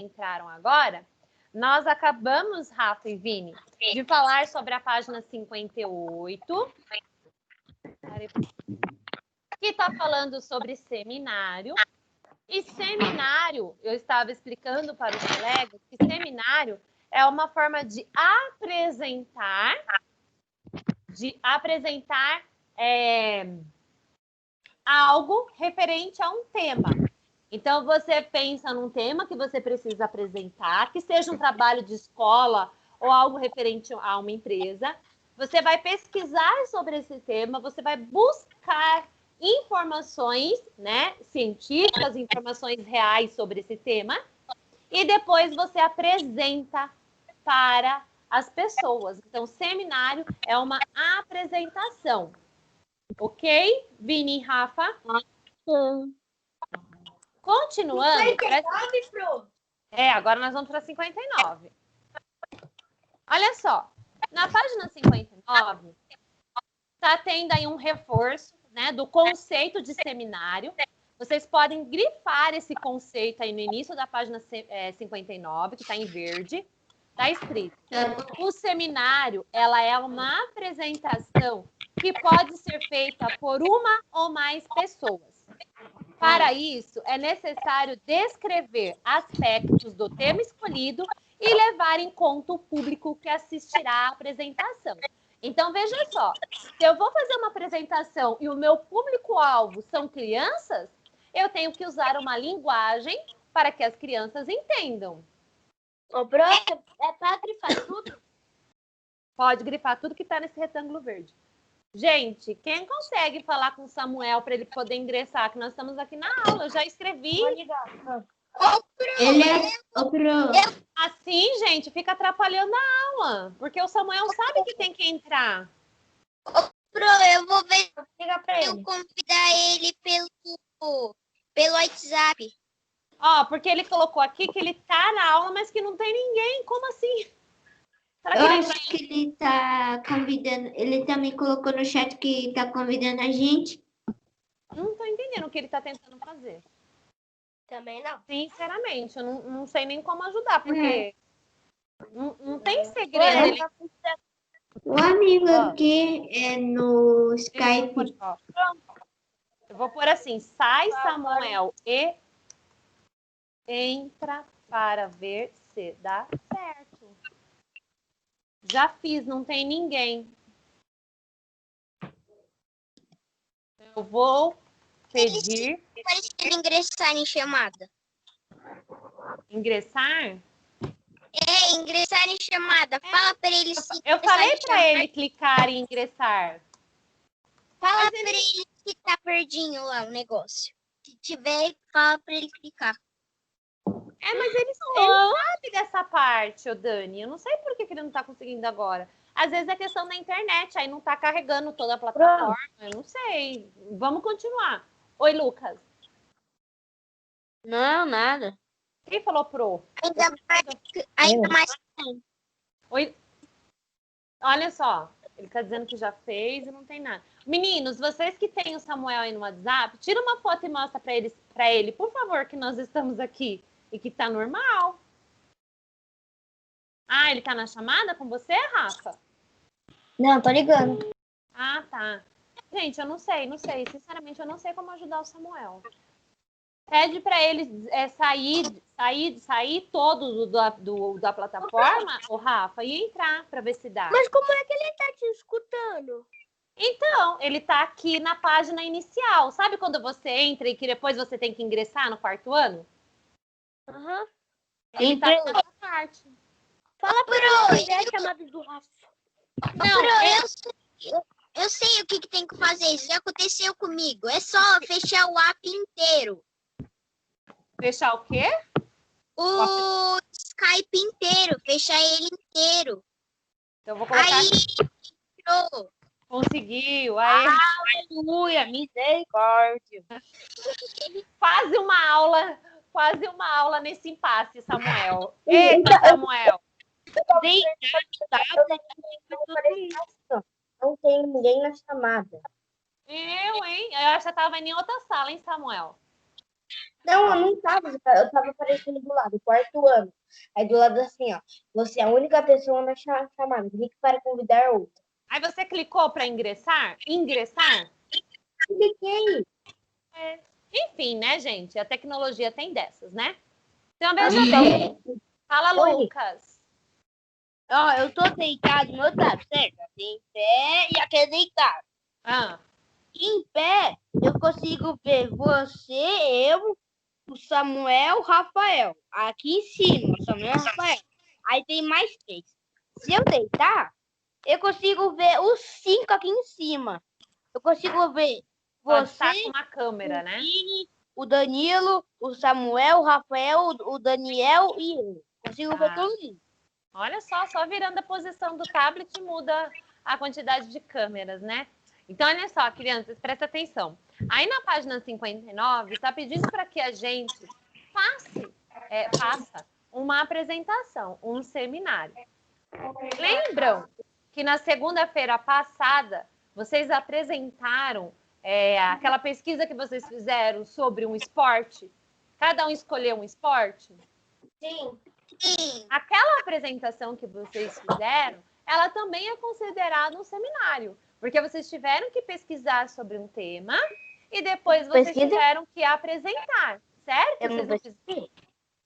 entraram agora, nós acabamos, Rafa e Vini, de falar sobre a página 58, que está falando sobre seminário. E seminário, eu estava explicando para os colegas que seminário é uma forma de apresentar algo referente a um tema. Então, você pensa num tema que você precisa apresentar, que seja um trabalho de escola ou algo referente a uma empresa. Você vai pesquisar sobre esse tema, você vai buscar informações, né, científicas, informações reais sobre esse tema, e depois você apresenta para as pessoas. Então, seminário é uma apresentação. Ok? Vini e Rafa? Continuando. 59, Pro? Agora nós vamos para 59. Olha só. Na página 59, está tendo aí um reforço, né, do conceito de seminário. Vocês podem grifar esse conceito aí no início da página 59, que está em verde. Está escrito: o seminário, ela é uma apresentação que pode ser feita por uma ou mais pessoas. Para isso, é necessário descrever aspectos do tema escolhido e levar em conta o público que assistirá à apresentação. Então, veja só, se eu vou fazer uma apresentação e o meu público-alvo são crianças, eu tenho que usar uma linguagem para que as crianças entendam. Ô, Pro, é para grifar tudo? Pode grifar tudo que está nesse retângulo verde. Gente, quem consegue falar com o Samuel para ele poder ingressar? Que nós estamos aqui na aula. Eu já escrevi. Ele é Assim, gente, fica atrapalhando a aula. Porque o Samuel sabe que tem que entrar. Pro, eu vou ver se eu convidar ele pelo WhatsApp. Ó, porque ele colocou aqui que ele tá na aula, mas que não tem ninguém. Como assim? Será que Eu ele acho que ele tá convidando. Ele também colocou no chat que tá convidando a gente. Não tô entendendo o que ele tá tentando fazer. Também não. Sinceramente, eu não sei nem como ajudar, porque não tem segredo. Ele... O amigo aqui é no Skype. Eu vou pôr assim: sai, Samuel, e entra para ver se dá certo. Já fiz, não tem ninguém. Eu vou pedir. Para ele ingressar em chamada. Ingressar? Ingressar em chamada. Fala para ele se Eu falei para ele clicar em ingressar. Fala para ele que tá verdinho lá o negócio. Se tiver, fala para ele clicar. Mas ele sabe dessa parte, ô Dani. Eu não sei por que ele não tá conseguindo agora. Às vezes é questão da internet, aí não tá carregando toda a plataforma. Eu não sei. Vamos continuar. Oi, Lucas. Não, nada. Quem falou pro? Ainda mais. Oi. Olha só. Ele tá dizendo que já fez e não tem nada. Meninos, vocês que têm o Samuel aí no WhatsApp, tira uma foto e mostra para ele, por favor, que nós estamos aqui e que tá normal. Ah, ele tá na chamada com você, Rafa? Não, tô ligando. Ah, tá. Gente, eu não sei. Sinceramente, eu não sei como ajudar o Samuel. Pede para ele sair todo da plataforma, o Rafa, e entrar para ver se dá. Mas como é que ele tá te escutando? Então, ele tá aqui na página inicial. Sabe quando você entra e que depois você tem que ingressar no quarto ano? Aham. Ele tá nessa parte. Fala pra ele a chamada do Rafa. Não, eu sei o que tem que fazer. Isso já aconteceu comigo. É só fechar o app inteiro. Fechar o quê? O Skype inteiro. Fechar ele inteiro. Então, eu vou colocar Aí, aqui. entrou. Conseguiu. Aí, Aleluia, misericórdia. quase uma aula nesse impasse, Samuel. Eita, Samuel. Não tem ninguém na chamada. Eu acho que você estava em outra sala, hein, Samuel? Não, eu não tava. Eu tava aparecendo do lado, quarto ano. Aí do lado assim, ó. Você é a única pessoa na chamada. Clique para convidar outra. Aí você clicou para ingressar? Ingressar? Cliquei. Enfim, né, gente? A tecnologia tem dessas, né? Então, veja bem. Fala, Oi. Lucas. Ó, eu tô deitado no meu travesseiro, em pé e aquele deitado. Ah, Em pé, eu consigo ver você, eu, o Samuel, o Rafael. Aqui em cima, o Samuel e o Rafael. Aí tem mais 3. Se eu deitar, eu consigo ver os 5 aqui em cima. Eu consigo ver pode você, estar com uma câmera, né? o Danilo, o Samuel, o Rafael, o Daniel e eu. Consigo ver Ah. todo mundo. Olha só virando a posição do tablet muda a quantidade de câmeras, né? Então, olha só, crianças, presta atenção. Aí na página 59, está pedindo para que a gente faça uma apresentação, um seminário. Lembram que na segunda-feira passada, vocês apresentaram aquela pesquisa que vocês fizeram sobre um esporte? Cada um escolheu um esporte? Sim. Aquela apresentação que vocês fizeram, ela também é considerada um seminário, porque vocês tiveram que pesquisar sobre um tema e depois vocês tiveram que apresentar, certo? Eu não Vocês não pesquisei.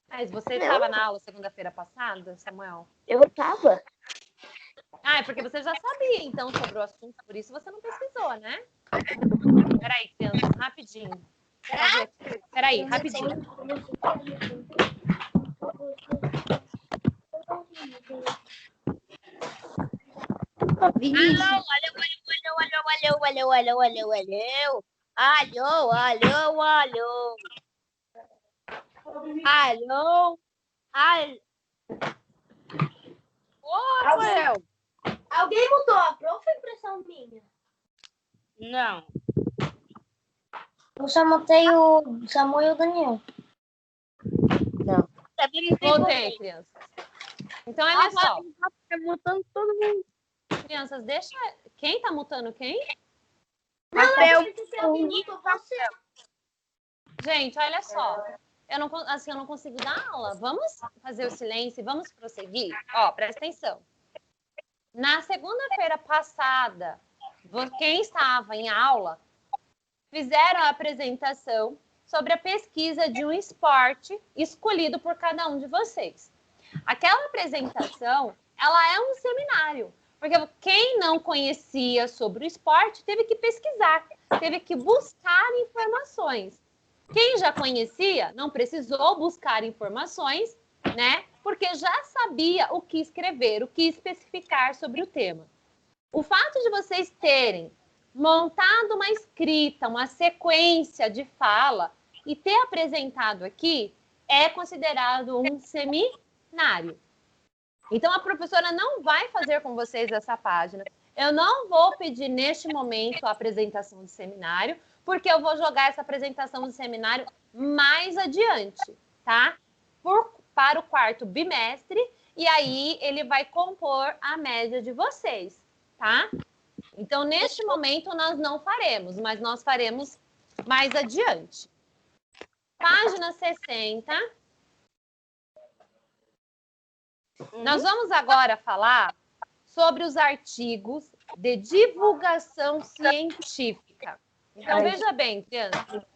Mas você estava na aula segunda-feira passada, Samuel? Eu tava. Ah, é porque você já sabia, então, sobre o assunto, por isso você não pesquisou, né? Peraí, crianças, rapidinho. Peraí, rapidinho. Vinícius, Alô. Ô, Rafael. Alguém mudou a prof ou impressão minha? Não. Eu só mutei o Samuel e o Daniel. Voltei, crianças. Então, olha só. Tá mutando todo mundo. Crianças, deixa... Quem tá mutando quem? Rafael. Gente, olha só. Eu não consigo dar aula. Vamos fazer o silêncio e vamos prosseguir? Ó, presta atenção. Na segunda-feira passada, quem estava em aula fizeram a apresentação sobre a pesquisa de um esporte escolhido por cada um de vocês. Aquela apresentação, ela é um seminário, porque quem não conhecia sobre o esporte teve que pesquisar, teve que buscar informações. Quem já conhecia não precisou buscar informações, né? Porque já sabia o que escrever, o que especificar sobre o tema. O fato de vocês terem montado uma escrita, uma sequência de fala e ter apresentado aqui é considerado um seminário. Então, a professora não vai fazer com vocês essa página. Eu não vou pedir neste momento a apresentação do seminário, porque eu vou jogar essa apresentação do seminário mais adiante, tá? Para o quarto bimestre, e aí ele vai compor a média de vocês, tá? Então, neste momento, nós não faremos, mas nós faremos mais adiante. Página 60. Nós vamos agora falar sobre os artigos de divulgação científica. Então, veja bem, criança.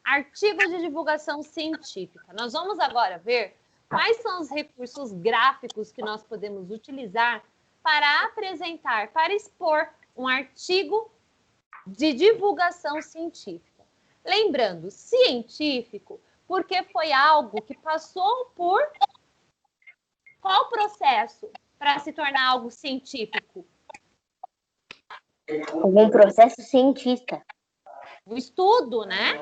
Artigo de divulgação científica. Nós vamos agora ver quais são os recursos gráficos que nós podemos utilizar para apresentar, para expor um artigo de divulgação científica. Lembrando, científico, porque foi algo que passou por qual processo para se tornar algo científico? Um processo cientista. O estudo, né?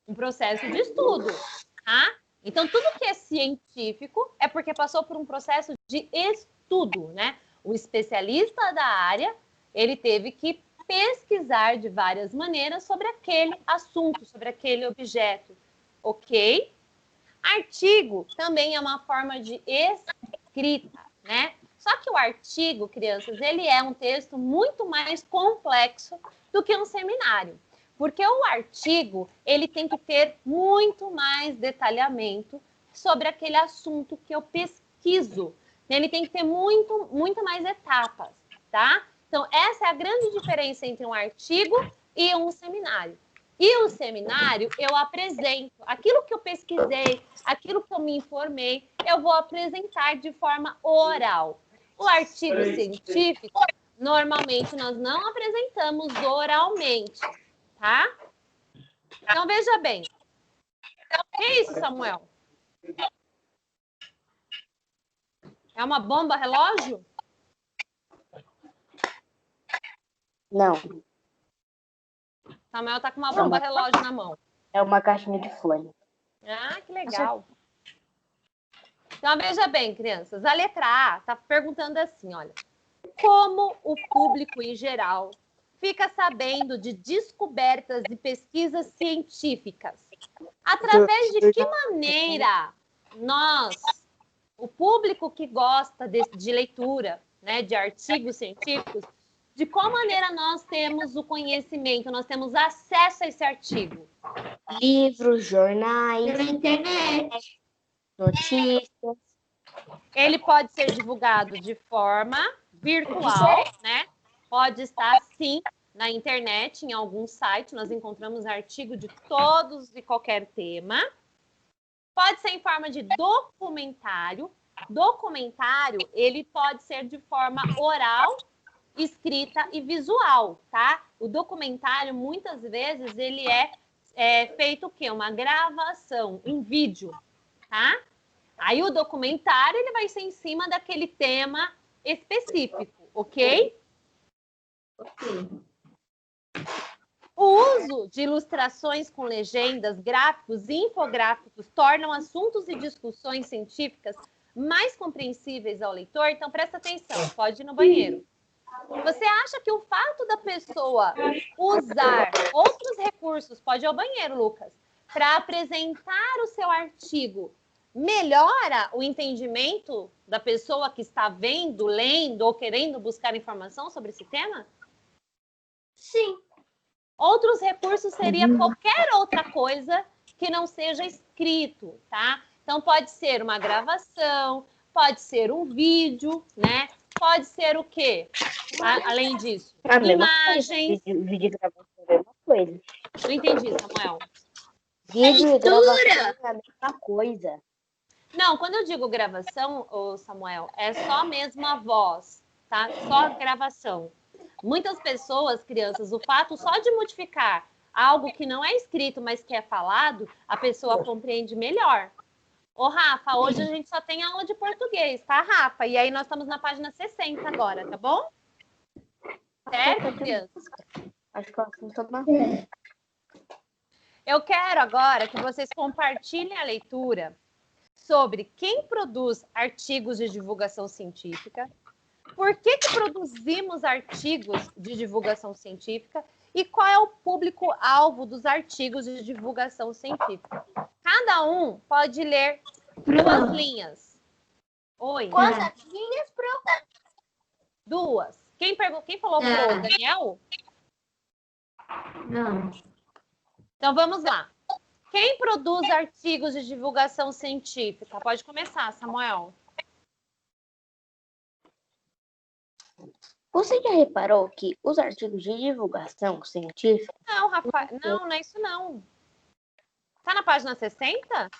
Um processo de estudo, tá? Então, tudo que é científico é porque passou por um processo de estudo, né? O especialista da área, ele teve que pesquisar de várias maneiras sobre aquele assunto, sobre aquele objeto, ok? Artigo também é uma forma de escrita, né? Só que o artigo, crianças, ele é um texto muito mais complexo do que um seminário. Porque o artigo, ele tem que ter muito mais detalhamento sobre aquele assunto que eu pesquiso. Ele tem que ter muito mais etapas, tá? Então, essa é a grande diferença entre um artigo e um seminário. E o seminário, eu apresento aquilo que eu pesquisei, aquilo que eu me informei, eu vou apresentar de forma oral. O artigo científico, normalmente, nós não apresentamos oralmente, tá? Então, veja bem. O que é isso, Samuel? É uma bomba relógio? Não, Samuel tá com uma bomba relógio na mão. é uma caixinha de fone. Ah, que legal. Então, veja bem, crianças. A letra A está perguntando assim, olha. Como o público em geral fica sabendo de descobertas e pesquisas científicas? Através de que maneira nós, o público que gosta de leitura, né, de artigos científicos, de qual maneira nós temos o conhecimento, nós temos acesso a esse artigo? Livros, jornais, Pela internet. notícias. Ele pode ser divulgado de forma virtual, né? Pode estar, sim, na internet, em algum site. Nós encontramos artigo de todos e qualquer tema. Pode ser em forma de documentário. Documentário, ele pode ser de forma oral, escrita e visual, tá? O documentário, muitas vezes, ele é feito o quê? Uma gravação, um vídeo, tá? Aí o documentário, ele vai ser em cima daquele tema específico, ok? O uso de ilustrações com legendas, gráficos e infográficos tornam assuntos e discussões científicas mais compreensíveis ao leitor. Então, presta atenção, pode ir no banheiro. Você acha que o fato da pessoa usar outros recursos, pode ir ao banheiro, Lucas, para apresentar o seu artigo, melhora o entendimento da pessoa que está vendo, lendo ou querendo buscar informação sobre esse tema? Sim. Outros recursos seria qualquer outra coisa que não seja escrito, tá? Então, pode ser uma gravação, pode ser um vídeo, né? Pode ser o quê? Além disso, imagens. Vídeo e gravação é a mesma coisa. Não entendi, Samuel. Vídeo e gravação é a mesma coisa. Não, quando eu digo gravação, ô Samuel, é só mesmo a voz, tá? Só a gravação. Muitas pessoas, crianças, o fato só de modificar algo que não é escrito, mas que é falado, a pessoa compreende melhor. Ô, Rafa, hoje a gente só tem aula de português, tá, Rafa? E aí nós estamos na página 60 agora, tá bom? Certo, crianças? Acho que eu assunto uma... Eu quero agora que vocês compartilhem a leitura sobre quem produz artigos de divulgação científica, por que produzimos artigos de divulgação científica e qual é o público-alvo dos artigos de divulgação científica. Cada um pode ler 2 linhas. Oi. Quantas linhas, pro? 2. Quem falou pro? Daniel? Não. Então vamos lá. Quem produz artigos de divulgação científica? Pode começar, Samuel. Você já reparou que os artigos de divulgação científica... Não, Rafa, não é isso não. Tá na página 60?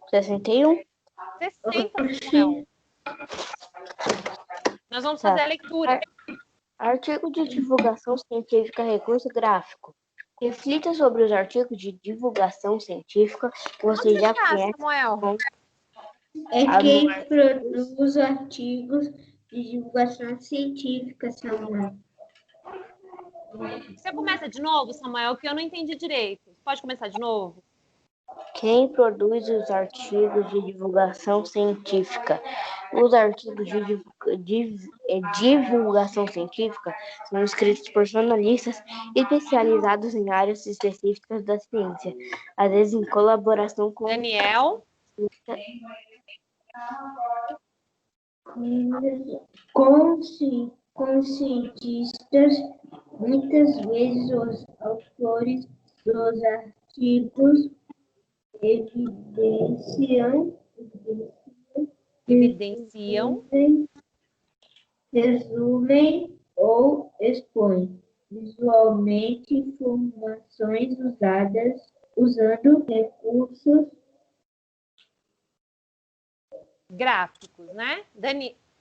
61? 60, Samuel. Nós vamos fazer a leitura. Artigo de divulgação científica, recurso gráfico. Reflita sobre os artigos de divulgação científica que você já conhece. Samuel? É quem produz artigos de divulgação científica, Samuel. Você começa de novo, Samuel, que eu não entendi direito. Pode começar de novo? Quem produz os artigos de divulgação científica? Os artigos de divulgação científica são escritos por jornalistas especializados em áreas específicas da ciência, às vezes em colaboração com... Daniel? Com cientistas, muitas vezes os autores dos artigos evidenciam, Evidenciam. resumem ou expõem visualmente informações usando recursos Gráficos, né?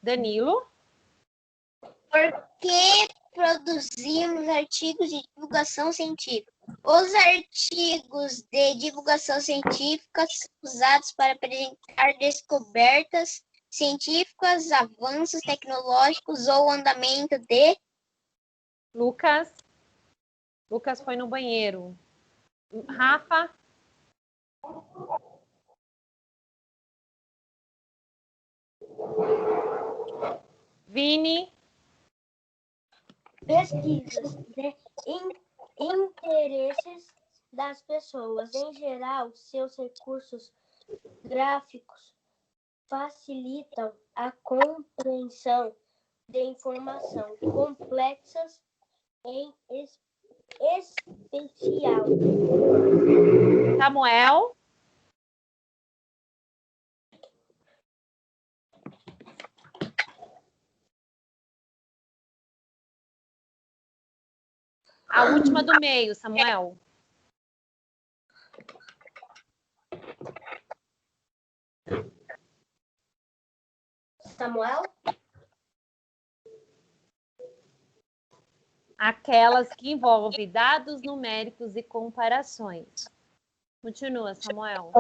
Danilo? Por que produzimos artigos de divulgação científica? Os artigos de divulgação científica são usados para apresentar descobertas científicas, avanços tecnológicos ou andamento de... Lucas? Lucas foi no banheiro. Rafa? Vini? Pesquisas de interesses das pessoas. Em geral, seus recursos gráficos facilitam a compreensão de informações complexas, em especial. Samuel? A última do meio, Samuel. Samuel? Aquelas que envolvem dados numéricos e comparações. Continua, Samuel.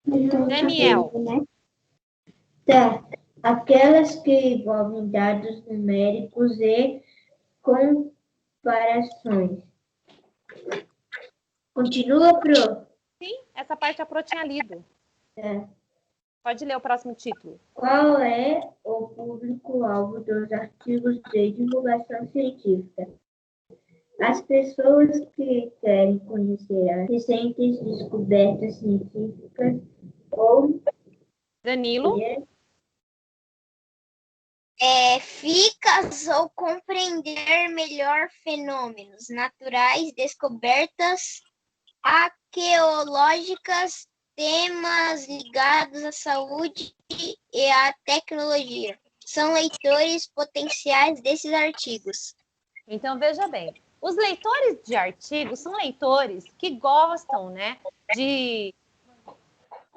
Daniel. Tá. Aquelas que envolvem dados numéricos e comparações. Continua, Pro. Sim, essa parte a Pro tinha lido. É. Pode ler o próximo título. Qual é o público-alvo dos artigos de divulgação científica? As pessoas que querem conhecer as recentes descobertas científicas ou Danilo. Eficaz ou compreender melhor fenômenos naturais, descobertas arqueológicas, temas ligados à saúde e à tecnologia. São leitores potenciais desses artigos. Então, veja bem. Os leitores de artigos são leitores que gostam, né, de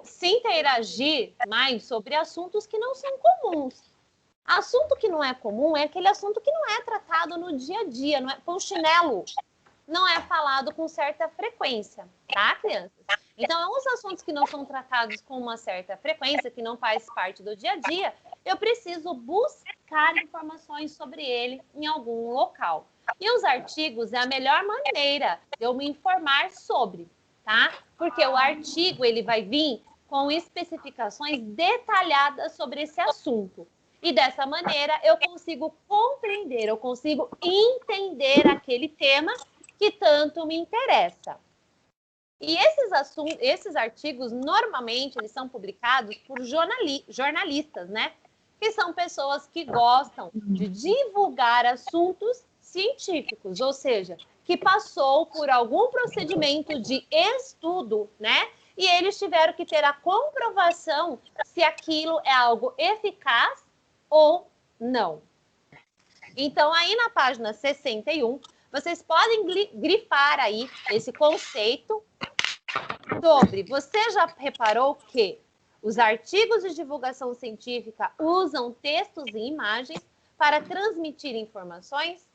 se interagir mais sobre assuntos que não são comuns. Assunto que não é comum é aquele assunto que não é tratado no dia a dia, não é polichinelo, não é falado com certa frequência, tá, crianças? Então, os assuntos que não são tratados com uma certa frequência, que não faz parte do dia a dia, eu preciso buscar informações sobre ele em algum local. E os artigos é a melhor maneira de eu me informar sobre, tá? Porque o artigo, ele vai vir com especificações detalhadas sobre esse assunto. E dessa maneira eu consigo compreender, eu consigo entender aquele tema que tanto me interessa. E esses artigos, normalmente, eles são publicados por jornalistas, né? Que são pessoas que gostam de divulgar assuntos científicos, ou seja, que passou por algum procedimento de estudo, né? E eles tiveram que ter a comprovação se aquilo é algo eficaz ou não. Então, aí na página 61, vocês podem grifar aí esse conceito sobre... Você já reparou que os artigos de divulgação científica usam textos e imagens para transmitir informações?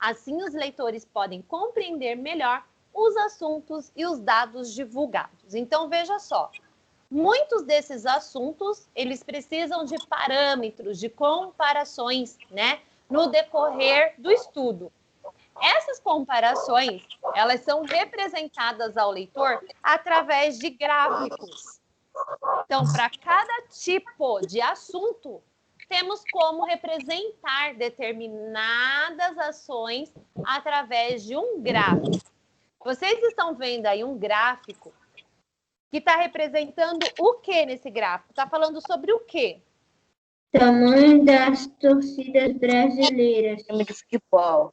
Assim, os leitores podem compreender melhor os assuntos e os dados divulgados. Então, veja só. Muitos desses assuntos, eles precisam de parâmetros, de comparações, né, no decorrer do estudo. Essas comparações, elas são representadas ao leitor através de gráficos. Então, para cada tipo de assunto, temos como representar determinadas ações através de um gráfico. Vocês estão vendo aí um gráfico que está representando o que nesse gráfico? Está falando sobre o quê? Tamanho das torcidas brasileiras. Time de futebol.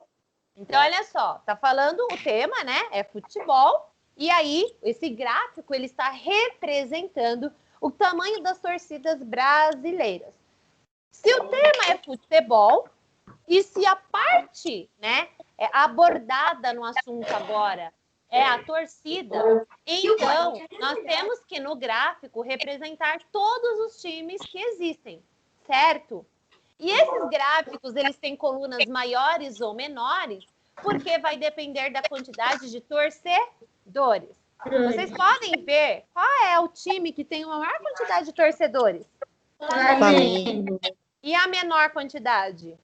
Então, olha só, tá falando o tema, né? É futebol. E aí, esse gráfico, ele está representando o tamanho das torcidas brasileiras. Se o tema é futebol, e se a parte, né, abordada no assunto agora é a torcida, então, nós temos que, no gráfico, representar todos os times que existem, certo? E esses gráficos, eles têm colunas maiores ou menores, porque vai depender da quantidade de torcedores. Vocês podem ver qual é o time que tem a maior quantidade de torcedores Flamengo. e a menor quantidade.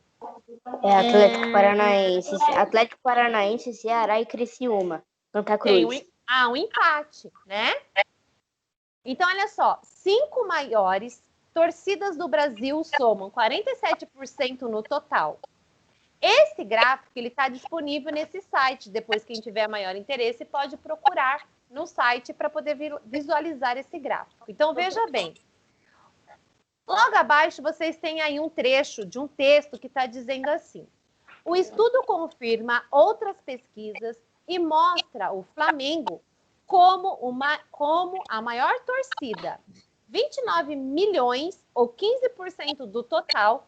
É Atlético Paranaense, Ceará e Criciúma. Santa Tem Cruz. um empate, né? Então, olha só, 5 maiores torcidas do Brasil somam 47% no total. Esse gráfico ele está disponível nesse site. Depois, quem tiver maior interesse pode procurar no site para poder visualizar esse gráfico. Então, veja bem. Logo abaixo, vocês têm aí um trecho de um texto que está dizendo assim: o estudo confirma outras pesquisas e mostra o Flamengo como a maior torcida, 29 milhões ou 15% do total,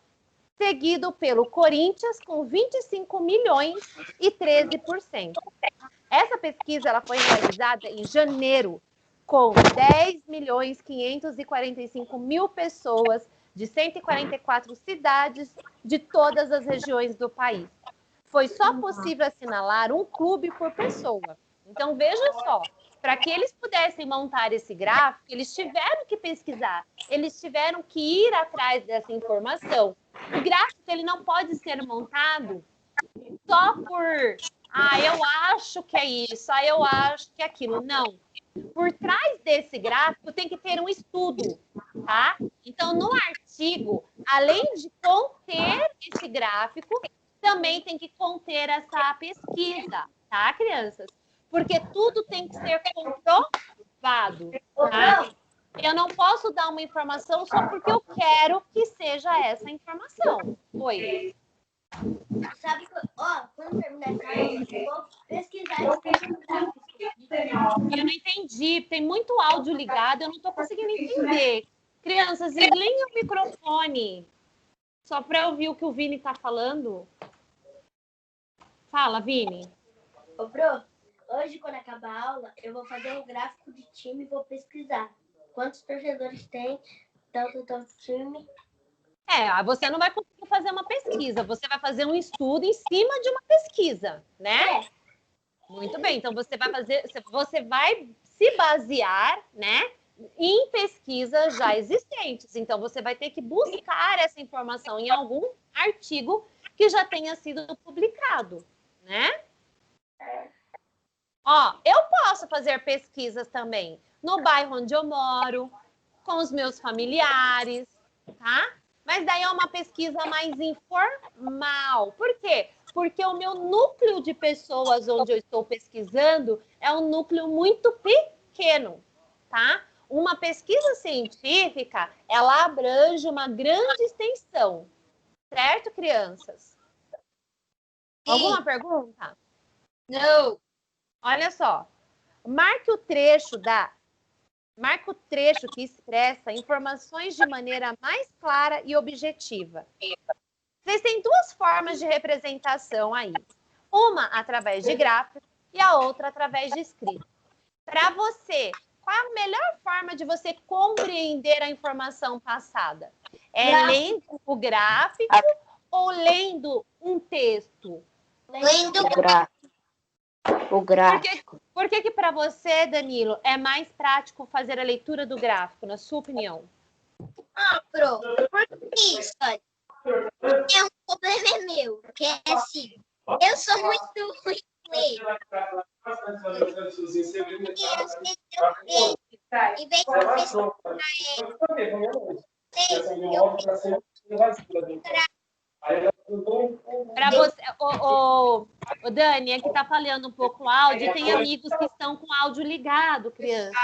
seguido pelo Corinthians com 25 milhões e 13%. Essa pesquisa ela foi realizada em janeiro, com 10.545.000 pessoas de 144 cidades de todas as regiões do país. Foi só possível assinalar um clube por pessoa. Então, veja só, para que eles pudessem montar esse gráfico, eles tiveram que pesquisar, eles tiveram que ir atrás dessa informação. O gráfico ele não pode ser montado só por, eu acho que é isso, eu acho que é aquilo. Não. Por trás desse gráfico tem que ter um estudo, tá? Então, no artigo, além de conter esse gráfico, também tem que conter essa pesquisa, tá, crianças? Porque tudo tem que ser comprovado, tá? Eu não posso dar uma informação só porque eu quero que seja essa informação. Oi. Sabe, quando terminar essa aula, eu vou pesquisar esse gráfico. Eu não entendi, tem muito áudio ligado, eu não estou conseguindo entender. Crianças, desliguem o microfone, só para ouvir o que o Vini está falando. Fala, Vini. Ô, Pro, hoje, quando acabar a aula, eu vou fazer um gráfico de time e vou pesquisar quantos torcedores tem, tanto time. Você não vai conseguir fazer uma pesquisa, você vai fazer um estudo em cima de uma pesquisa, né? Muito bem, então você vai se basear, né, em pesquisas já existentes. Então você vai ter que buscar essa informação em algum artigo que já tenha sido publicado, né? Eu posso fazer pesquisas também no bairro onde eu moro, com os meus familiares, tá? Mas daí é uma pesquisa mais informal. Por quê? Porque o meu núcleo de pessoas onde eu estou pesquisando é um núcleo muito pequeno, tá? Uma pesquisa científica, ela abrange uma grande extensão. Certo, crianças? Alguma pergunta? Não. Olha só. Marque o trecho que expressa informações de maneira mais clara e objetiva. Vocês têm duas formas de representação aí. Uma através de gráfico e a outra através de escrito. Para você, qual a melhor forma de você compreender a informação passada? Lendo o gráfico ou lendo um texto? Lendo O gráfico. Por que para você, Danilo, é mais prático fazer a leitura do gráfico, na sua opinião? Pro, porque isso, olha, um problema meu, que é assim, eu sou muito ruim em ler. Em vez de pesquisar Para você, o Dani, aqui tá falhando um pouco o áudio, tem amigos que estão com o áudio ligado, criança.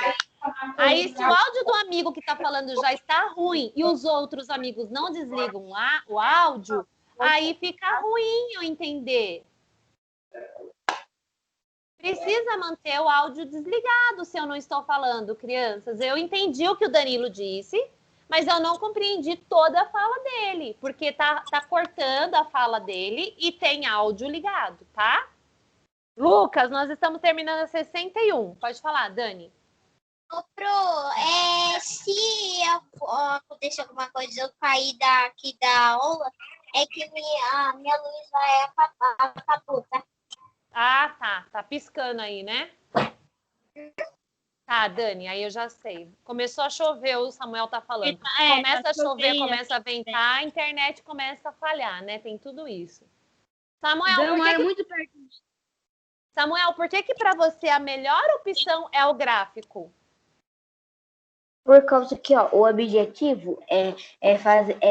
Aí, se o áudio do amigo que está falando já está ruim e os outros amigos não desligam o áudio, aí fica ruim eu entender. Precisa manter o áudio desligado se eu não estou falando, crianças. Eu entendi o que o Danilo disse, mas eu não compreendi toda a fala dele, porque tá cortando a fala dele e tem áudio ligado, tá? Lucas, nós estamos terminando a 61. Pode falar, Dani. Ô, se acontecer alguma coisa, eu cair daqui da aula, é que a minha luz vai acabou, tá? Ah, tá. Tá piscando aí, né? Tá, Dani, aí eu já sei. Começou a chover, o Samuel tá falando. Começa a chover, começa a ventar, a internet começa a falhar, né? Tem tudo isso. Samuel, por que para você a melhor opção é o gráfico? Por causa que, ó, o objetivo é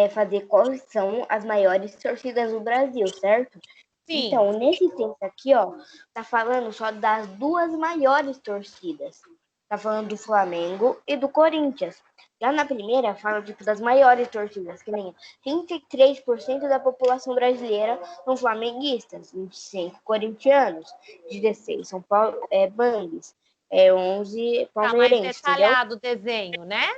fazer quais são as maiores torcidas do Brasil, certo? Sim. Então, nesse texto aqui, ó, tá falando só das duas maiores torcidas. Tá falando do Flamengo e do Corinthians. Já na primeira, fala tipo, das maiores torcidas, que nem 33% da população brasileira são flamenguistas, 25% corintianos, 16% São Paulo, Bangues, 11% palmeirenses. Tá mais detalhado o desenho, né?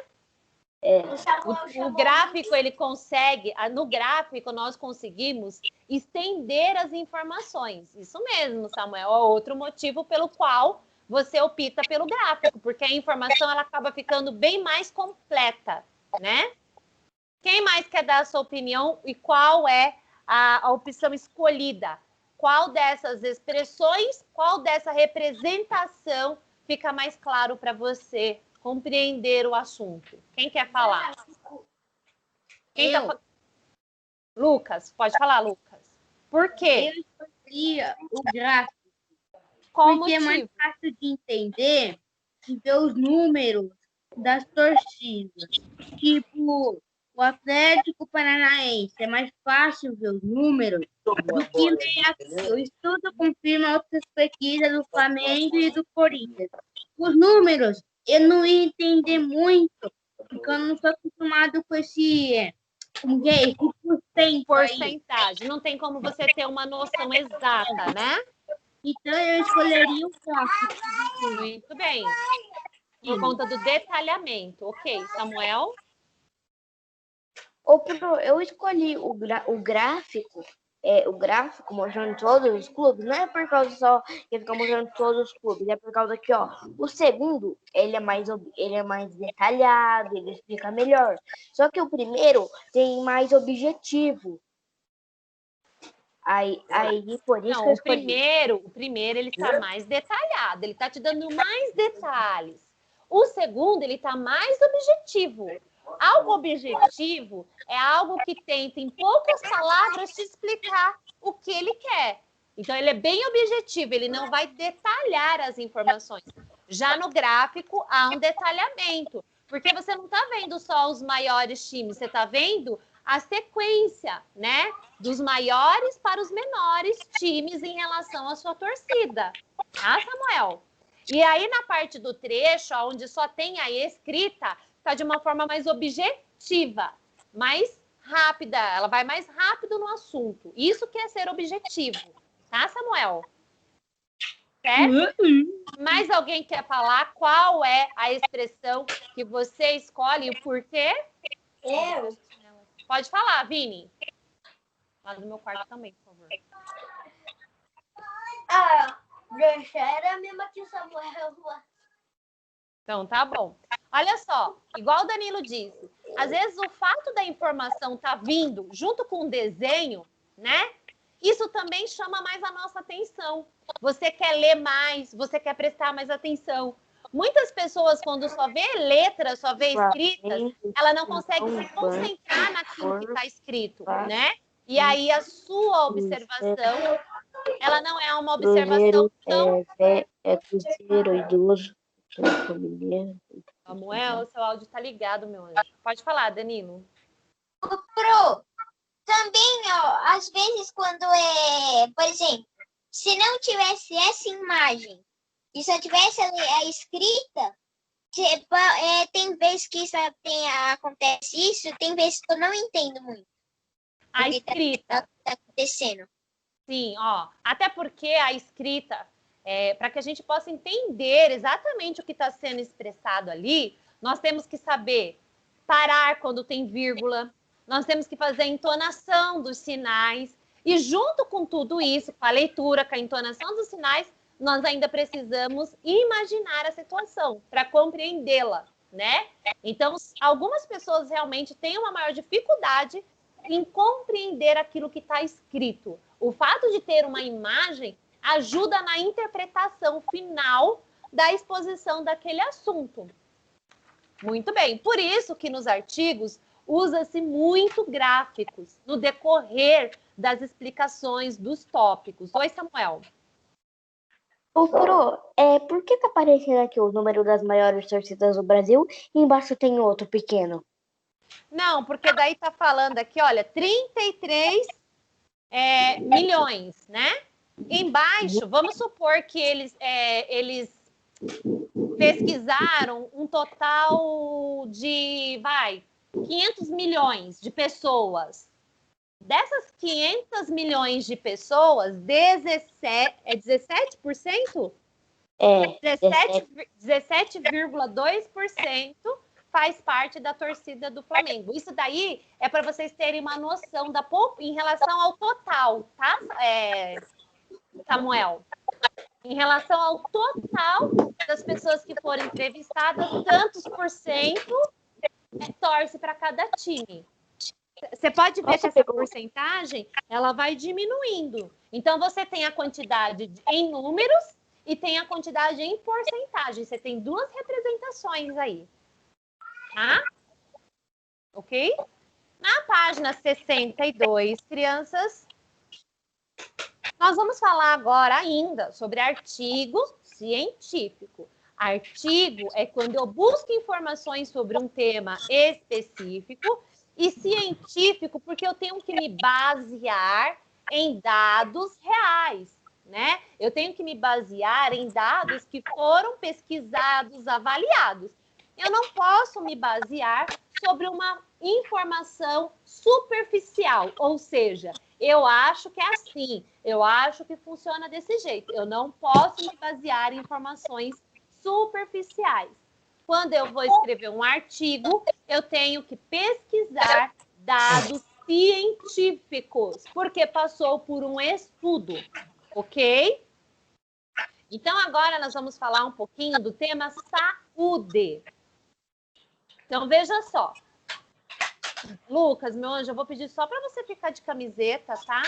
O gráfico, ele consegue, no gráfico nós conseguimos estender as informações. Isso mesmo, Samuel, é outro motivo pelo qual você opta pelo gráfico, porque a informação ela acaba ficando bem mais completa, né? Quem mais quer dar a sua opinião e qual é a opção escolhida? Qual dessas expressões, qual dessa representação fica mais claro para você compreender o assunto? Quem quer falar? Lucas, pode falar, Lucas. Por quê? Eu escolhia o gráfico. Qual porque motivo? é mais fácil de entender e ver os números das torcidas. Tipo, o Atlético Paranaense é mais fácil ver os números do que ler aqui. O estudo confirma outras pesquisas do Flamengo e do Corinthians. Os números eu não ia entender muito, porque eu não sou acostumado com esse porcentagem. Não tem como você ter uma noção exata, né? Então eu escolheria o gráfico. Muito bem. Por conta do detalhamento. Ok, Samuel? Eu escolhi o gráfico, o gráfico mostrando todos os clubes, não é por causa só que fica mostrando todos os clubes, é por causa que, ó, o segundo, ele é mais detalhado, ele explica melhor. Só que o primeiro tem mais objetivo. Aí por isso não, que eu escolhi. O primeiro ele está mais detalhado, ele está te dando mais detalhes. O segundo, ele está mais objetivo. Algo objetivo é algo que tenta, em poucas palavras, te explicar o que ele quer. Então, ele é bem objetivo, ele não vai detalhar as informações. Já no gráfico, há um detalhamento, porque você não está vendo só os maiores times, você está vendo a sequência, né? Dos maiores para os menores times em relação à sua torcida. Tá, Samuel? E aí, na parte do trecho, onde só tem a escrita, está de uma forma mais objetiva, mais rápida. Ela vai mais rápido no assunto. Isso que é ser objetivo. Tá, Samuel? Certo? Mais alguém quer falar qual é a expressão que você escolhe e o porquê? Pode falar, Vini. Lá do meu quarto também, por favor. Deixa, era a mesma que o Samuel. Então, tá bom. Olha só, igual o Danilo disse, às vezes o fato da informação tá vindo junto com o desenho, né? Isso também chama mais a nossa atenção. Você quer ler mais, você quer prestar mais atenção. Muitas pessoas, quando só vê letras, só vê escritas, ela não consegue se concentrar naquilo que está escrito, né? E aí a sua observação, ela não é uma observação tão... É cruzeiro, idoso, Samuel, seu áudio tá ligado, meu anjo. Pode falar, Danilo. Também, ó, às vezes quando por exemplo, se não tivesse essa imagem e só tivesse a escrita, Tem vezes que acontece isso, tem vezes que eu não entendo muito A o que escrita. tá acontecendo. Sim, ó. Até porque a escrita, para que a gente possa entender exatamente o que está sendo expressado ali, nós temos que saber parar quando tem vírgula, nós temos que fazer a entonação dos sinais, e junto com tudo isso, com a leitura, com a entonação dos sinais, nós ainda precisamos imaginar a situação para compreendê-la, né? Então, algumas pessoas realmente têm uma maior dificuldade em compreender aquilo que está escrito. O fato de ter uma imagem ajuda na interpretação final da exposição daquele assunto. Muito bem. Por isso que nos artigos usa-se muito gráficos no decorrer das explicações dos tópicos. Oi, Samuel. Ô, Pro, por que tá aparecendo aqui o número das maiores torcidas do Brasil e embaixo tem outro pequeno? Não, porque daí tá falando aqui, olha, 33 milhões, né? Embaixo, vamos supor que eles pesquisaram um total de, 500 milhões de pessoas. Dessas 500 milhões de pessoas, 17%? 17,2% faz parte da torcida do Flamengo. Isso daí é para vocês terem uma noção em relação ao total, tá, Samuel? Em relação ao total das pessoas que foram entrevistadas, tantos por cento torce para cada time. Você pode ver que essa porcentagem ela vai diminuindo. Então, você tem a quantidade em números e tem a quantidade em porcentagem. Você tem duas representações aí. Tá? Ok? Na página 62, crianças, nós vamos falar agora ainda sobre artigo científico. Artigo é quando eu busco informações sobre um tema específico, e científico porque eu tenho que me basear em dados reais, né? Eu tenho que me basear em dados que foram pesquisados, avaliados. Eu não posso me basear sobre uma informação superficial, ou seja, eu acho que é assim, eu acho que funciona desse jeito. Eu não posso me basear em informações superficiais. Quando eu vou escrever um artigo, eu tenho que pesquisar dados científicos, porque passou por um estudo, ok? Então, agora nós vamos falar um pouquinho do tema saúde. Então, veja só. Lucas, meu anjo, eu vou pedir só para você ficar de camiseta, tá?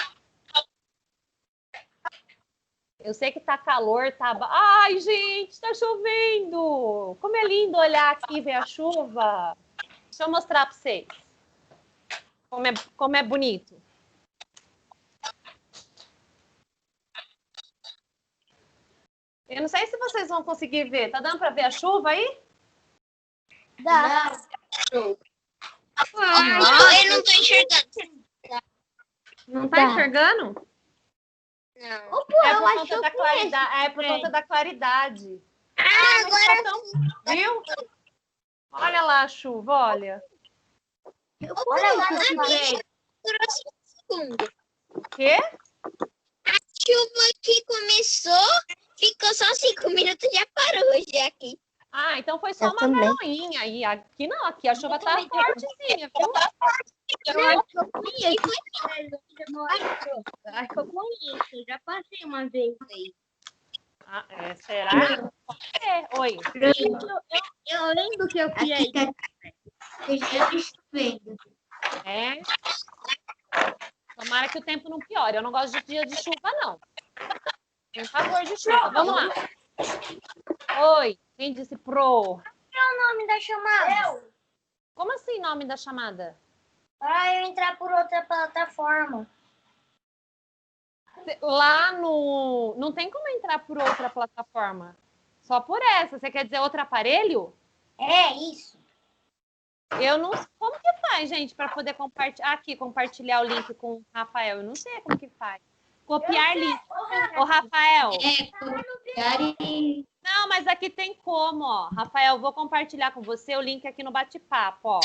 Eu sei que tá calor, tá... Ai, gente, tá chovendo! Como é lindo olhar aqui e ver a chuva. Deixa eu mostrar para vocês. Como é bonito. Eu não sei se vocês vão conseguir ver. Tá dando para ver a chuva aí? Dá. Eu não tô enxergando. Não tá enxergando? Não. É por conta da claridade. É por conta da claridade. Agora Viu? Olha lá a chuva, olha. Olha lá, durou 5 segundos. O quê? A chuva que começou, ficou só 5 minutos e já parou já aqui. Ah, então foi só Eu uma também. garoinha aí. Aqui não, aqui a chuva tá fortezinha, viu? Acho que eu conheço, eu já passei uma vez aí. Ah, será? Oi. Eu lembro que eu fui aí. É. Tomara que o tempo não piore. Eu não gosto de dia de chuva, não. Por favor, de chuva. Vamos lá. Oi. Quem disse pro? Nome da chamada. Como assim nome da chamada? Para eu entrar por outra plataforma. Lá no... Não tem como entrar por outra plataforma. Só por essa. Você quer dizer outro aparelho? É isso. Eu não... Como que faz, gente, para poder compartilhar... Aqui, compartilhar o link com o Rafael. Eu não sei como que faz. Copiar link. Ô, Rafael. Copiar e... Não, mas aqui tem como, ó. Rafael, vou compartilhar com você o link aqui no bate-papo, ó.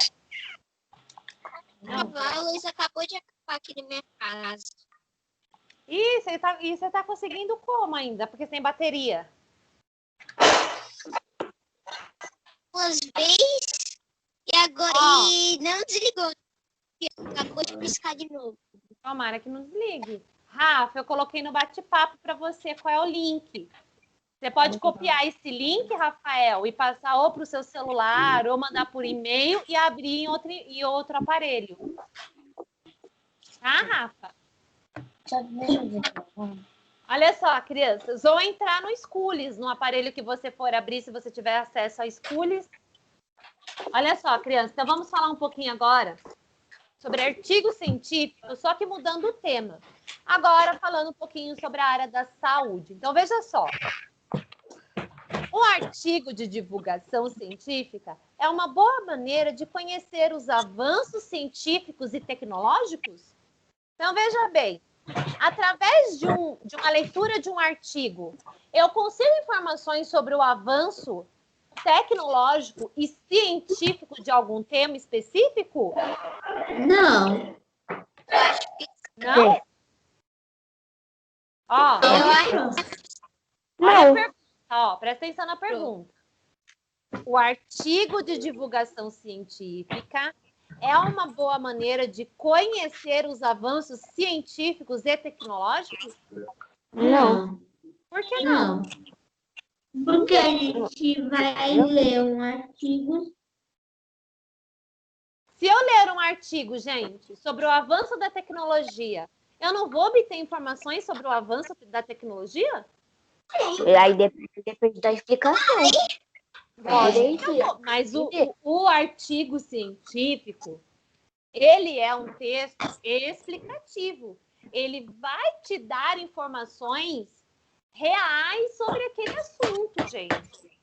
A luz acabou de acabar aqui na minha casa. E você tá conseguindo como ainda? Porque tem bateria. Umas vezes e agora e não desligou. Acabou de piscar de novo. Tomara que não desligue. Rafa, eu coloquei no bate-papo para você qual é o link. Você pode copiar esse link, Rafael, e passar ou para o seu celular, ou mandar por e-mail e abrir em outro aparelho. Tá, Rafa? Olha só, crianças, ou entrar no Schools, no aparelho que você for abrir, se você tiver acesso a Schools. Olha só, crianças, então vamos falar um pouquinho agora sobre artigos científicos, só que mudando o tema. Agora, falando um pouquinho sobre a área da saúde. Então, veja só. Um artigo de divulgação científica é uma boa maneira de conhecer os avanços científicos e tecnológicos? Então, veja bem, através de uma leitura de um artigo, eu consigo informações sobre o avanço tecnológico e científico de algum tema específico? Não. Não? Ó, Não. ó, presta atenção na pergunta. O artigo de divulgação científica é uma boa maneira de conhecer os avanços científicos e tecnológicos? Não. Por que não? Porque a gente vai ler um artigo. Se eu ler um artigo, gente, sobre o avanço da tecnologia, eu não vou obter informações sobre o avanço da tecnologia? Aí depende da explicação. Mas o artigo científico, ele é um texto explicativo. Ele vai te dar informações reais sobre aquele assunto, gente.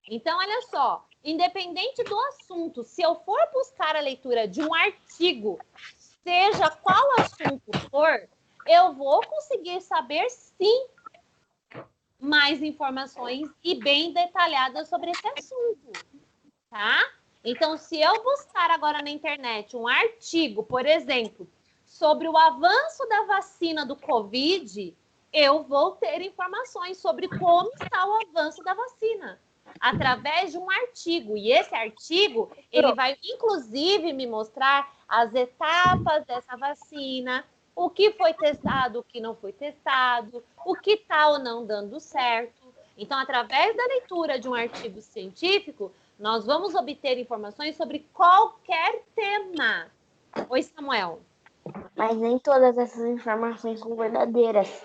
Então, olha só, independente do assunto, se eu for buscar a leitura de um artigo, seja qual assunto for, eu vou conseguir saber, sim, mais informações e bem detalhadas sobre esse assunto, tá? Então, se eu buscar agora na internet um artigo, por exemplo, sobre o avanço da vacina do Covid, eu vou ter informações sobre como está o avanço da vacina, através de um artigo. E esse artigo, ele vai, inclusive, me mostrar as etapas dessa vacina, o que foi testado, o que não foi testado, o que está ou não dando certo. Então, através da leitura de um artigo científico, nós vamos obter informações sobre qualquer tema. Oi, Samuel. Mas nem todas essas informações são verdadeiras.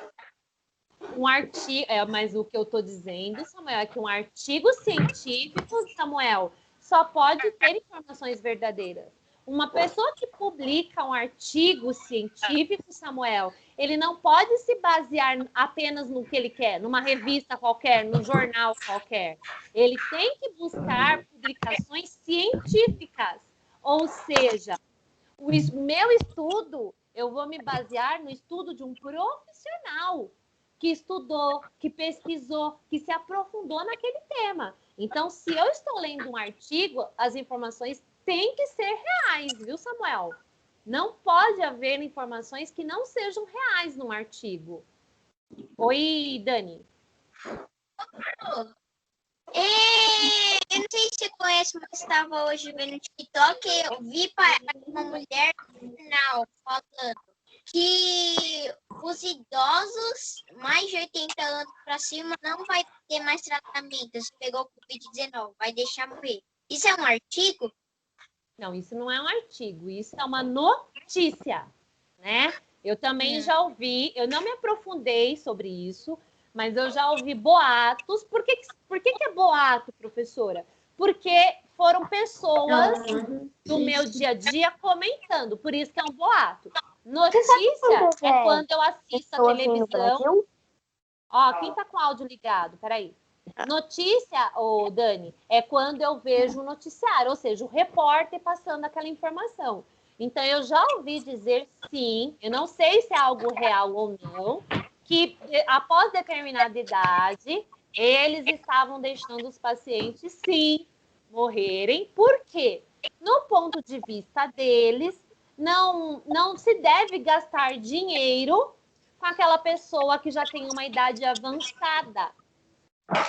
Um artigo, mas o que eu estou dizendo, Samuel, é que um artigo científico, Samuel, só pode ter informações verdadeiras. Uma pessoa que publica um artigo científico, Samuel, ele não pode se basear apenas no que ele quer, numa revista qualquer, num jornal qualquer. Ele tem que buscar publicações científicas. Ou seja, o meu estudo, eu vou me basear no estudo de um profissional que estudou, que pesquisou, que se aprofundou naquele tema. Então, se eu estou lendo um artigo, as informações têm que ser reais, viu, Samuel? Não pode haver informações que não sejam reais num artigo. Oi, Dani. Eu não sei se você conhece, mas estava hoje vendo no TikTok, eu vi uma mulher no final falando que os idosos mais de 80 anos para cima não vai ter mais tratamento se pegou Covid-19, vai deixar morrer. Isso é um artigo? Não, isso não é um artigo, isso é uma notícia, né? Eu também já ouvi, eu não me aprofundei sobre isso, mas eu já ouvi boatos. Por que é boato, professora? Porque foram pessoas do meu dia a dia comentando, por isso que é um boato. Notícia é quando eu assisto a televisão. Ó, quem tá com o áudio ligado? Peraí. Notícia, Dani, é quando eu vejo o noticiário, ou seja, o repórter passando aquela informação. Então, eu já ouvi dizer, sim, eu não sei se é algo real ou não, que após determinada idade, Eles estavam deixando os pacientes, sim, morrerem. Por quê? No ponto de vista deles, não se deve gastar dinheiro com aquela pessoa que já tem uma idade avançada.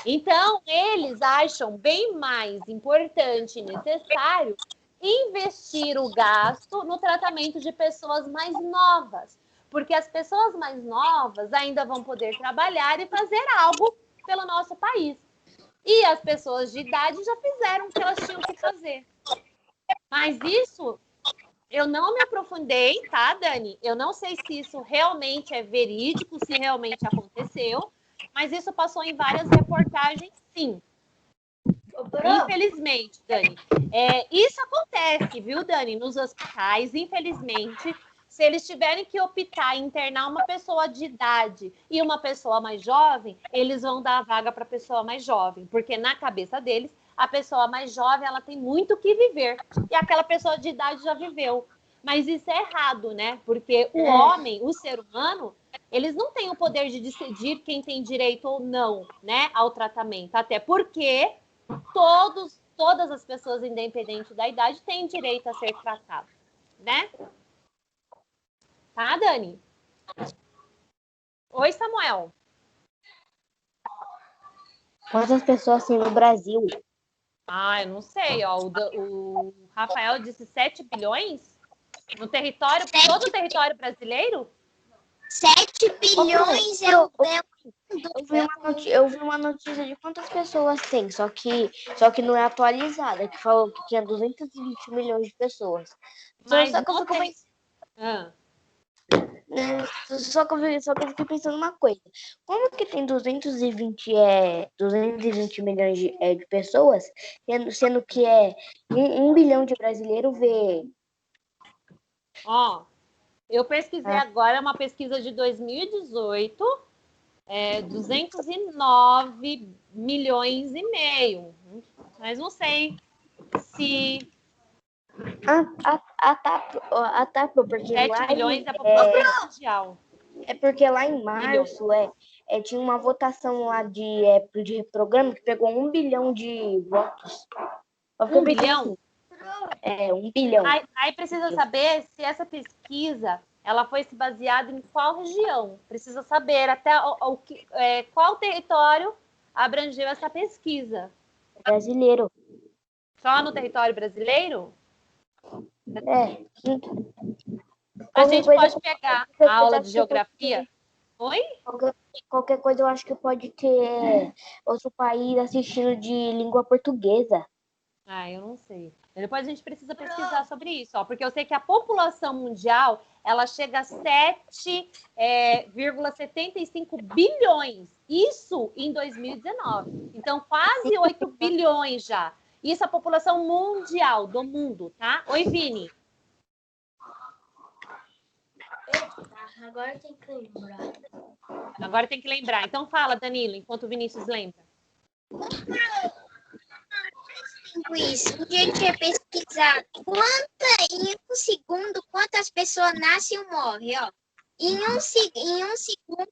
Então, eles acham bem mais importante e necessário investir o gasto no tratamento de pessoas mais novas, porque as pessoas mais novas ainda vão poder trabalhar e fazer algo pelo nosso país. E as pessoas de idade já fizeram o que elas tinham que fazer. Mas isso, eu não me aprofundei, tá, Dani? Eu não sei se isso realmente é verídico, se realmente aconteceu, mas isso passou em várias reportagens, sim. Infelizmente, Dani. Isso acontece, viu, Dani? Nos hospitais, infelizmente, se eles tiverem que optar em internar uma pessoa de idade e uma pessoa mais jovem, eles vão dar a vaga para a pessoa mais jovem, porque na cabeça deles, a pessoa mais jovem, ela tem muito o que viver, e aquela pessoa de idade já viveu. Mas isso é errado, né? Porque o homem, o ser humano, eles não têm o poder de decidir quem tem direito ou não, né, ao tratamento, até porque todas as pessoas, independente da idade, têm direito a ser tratadas, né? Tá, Dani? Oi, Samuel. Quantas pessoas tem no Brasil? Eu não sei, ó. O Rafael disse 7 bilhões no território, todo o território brasileiro? 7 bilhões Eu vi uma notícia de quantas pessoas tem, só que não é atualizada, que falou que tinha 220 milhões de pessoas. Mas Só que eu fico só que eu fiquei pensando uma coisa. Como que tem 220 milhões de pessoas, sendo que 1 bilhão de brasileiros vê... Ó, eu pesquisei agora, uma pesquisa de 2018, 209 milhões e meio. Mas não sei se... Tá, porque 7 bilhões é a população mundial. É porque lá em março tinha uma votação lá de programa que pegou 1 bilhão de votos. 1 bilhão? Assim, 1 bilhão. Aí precisa saber se essa pesquisa ela foi se baseada em qual região. Precisa saber até qual território abrangeu essa pesquisa. Brasileiro. Só no território brasileiro? A Qualquer gente coisa pode pegar a aula de geografia. Oi? Qualquer coisa eu acho que pode ter outro país assistindo de língua portuguesa. Eu não sei. Depois a gente precisa pesquisar sobre isso, ó, porque eu sei que a população mundial ela chega a 7,75 bilhões. Isso em 2019. Então, quase 8 bilhões já. Isso é a população mundial do mundo, tá? Oi, Vini. Agora tem que lembrar. Agora tem que lembrar. Então fala, Danilo, enquanto o Vinícius lembra. Isso. Um dia eu tinha pesquisado em um segundo quantas pessoas nascem ou morrem, ó. Em um segundo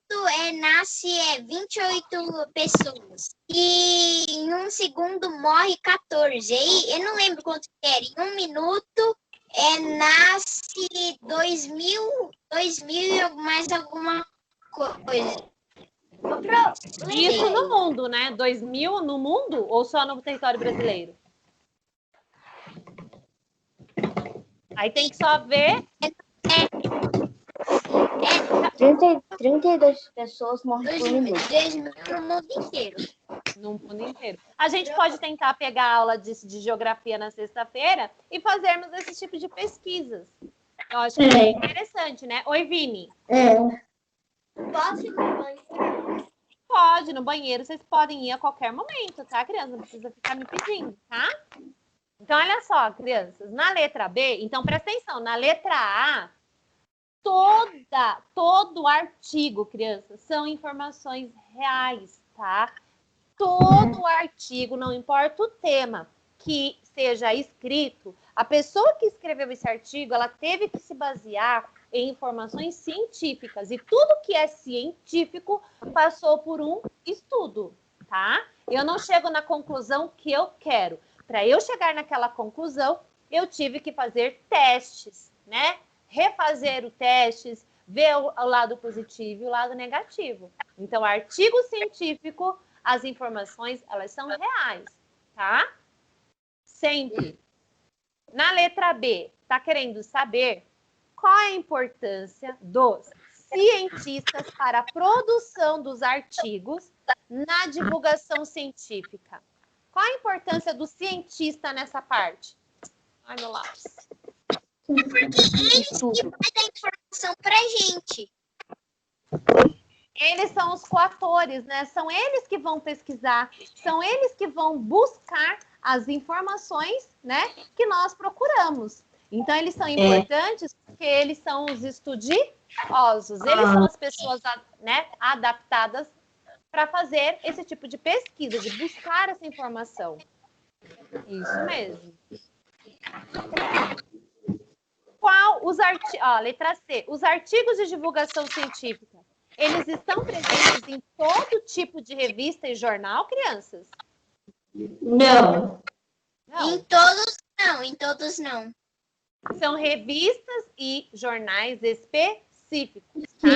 nasce 28 pessoas. E em um segundo morre 14. Aí eu não lembro quanto que era. Em um minuto nasce 2.000 e mais alguma coisa. Isso no mundo, né? 2.000 no mundo ou só no território brasileiro? Aí tem que só ver. 32 pessoas morrem por minuto. 2.000 no mundo inteiro. No mundo inteiro. A gente pode tentar pegar a aula de geografia na sexta-feira e fazermos esse tipo de pesquisas. Eu acho que é interessante, né? Oi, Vini. Posso ir no banheiro? Pode, no banheiro vocês podem ir a qualquer momento, tá, criança? Não precisa ficar me pedindo, tá? Então, olha só, crianças, na letra B, então presta atenção, na letra A, todo artigo, crianças, são informações reais, tá? Todo artigo, não importa o tema que seja escrito, a pessoa que escreveu esse artigo, ela teve que se basear em informações científicas. E tudo que é científico passou por um estudo, tá? Eu não chego na conclusão que eu quero. Para eu chegar naquela conclusão, eu tive que fazer testes, né? Refazer os testes, ver o lado positivo e o lado negativo. Então, artigo científico, as informações, elas são reais, tá? Sempre. Na letra B, tá querendo saber qual é a importância dos cientistas para a produção dos artigos na divulgação científica? Qual a importância do cientista nessa parte? Ai, meu lápis. Porque eles que dão a informação pra gente. Eles são os coatores, né? São eles que vão pesquisar, são eles que vão buscar as informações, né, que nós procuramos. Então, eles são importantes porque eles são os estudiosos, eles são as pessoas, né, adaptadas para fazer esse tipo de pesquisa, de buscar essa informação. Isso mesmo. Letra C. Os artigos de divulgação científica, eles estão presentes em todo tipo de revista e jornal, crianças? Não. Não. Em todos não. São revistas e jornais específicos, tá?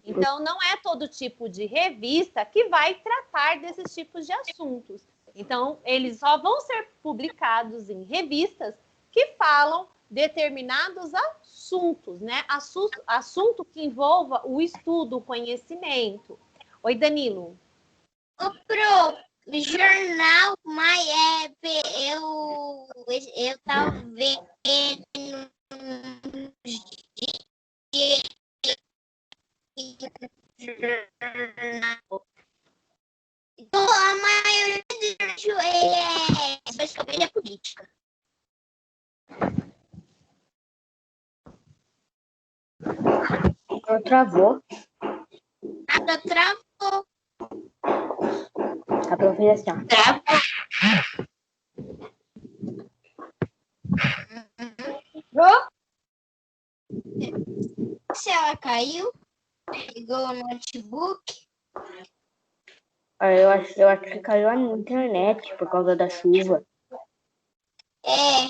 Então, não é todo tipo de revista que vai tratar desses tipos de assuntos. Então, eles só vão ser publicados em revistas que falam determinados assuntos, né? Assunto que envolva o estudo, o conhecimento. Oi, Danilo. Pro jornal, mas eu tava vendo jornal. Então, a maioria é sobre a política. Travou. Nada travou. A professora. Se ela caiu, pegou o notebook. Eu acho que caiu a internet por causa da chuva. É.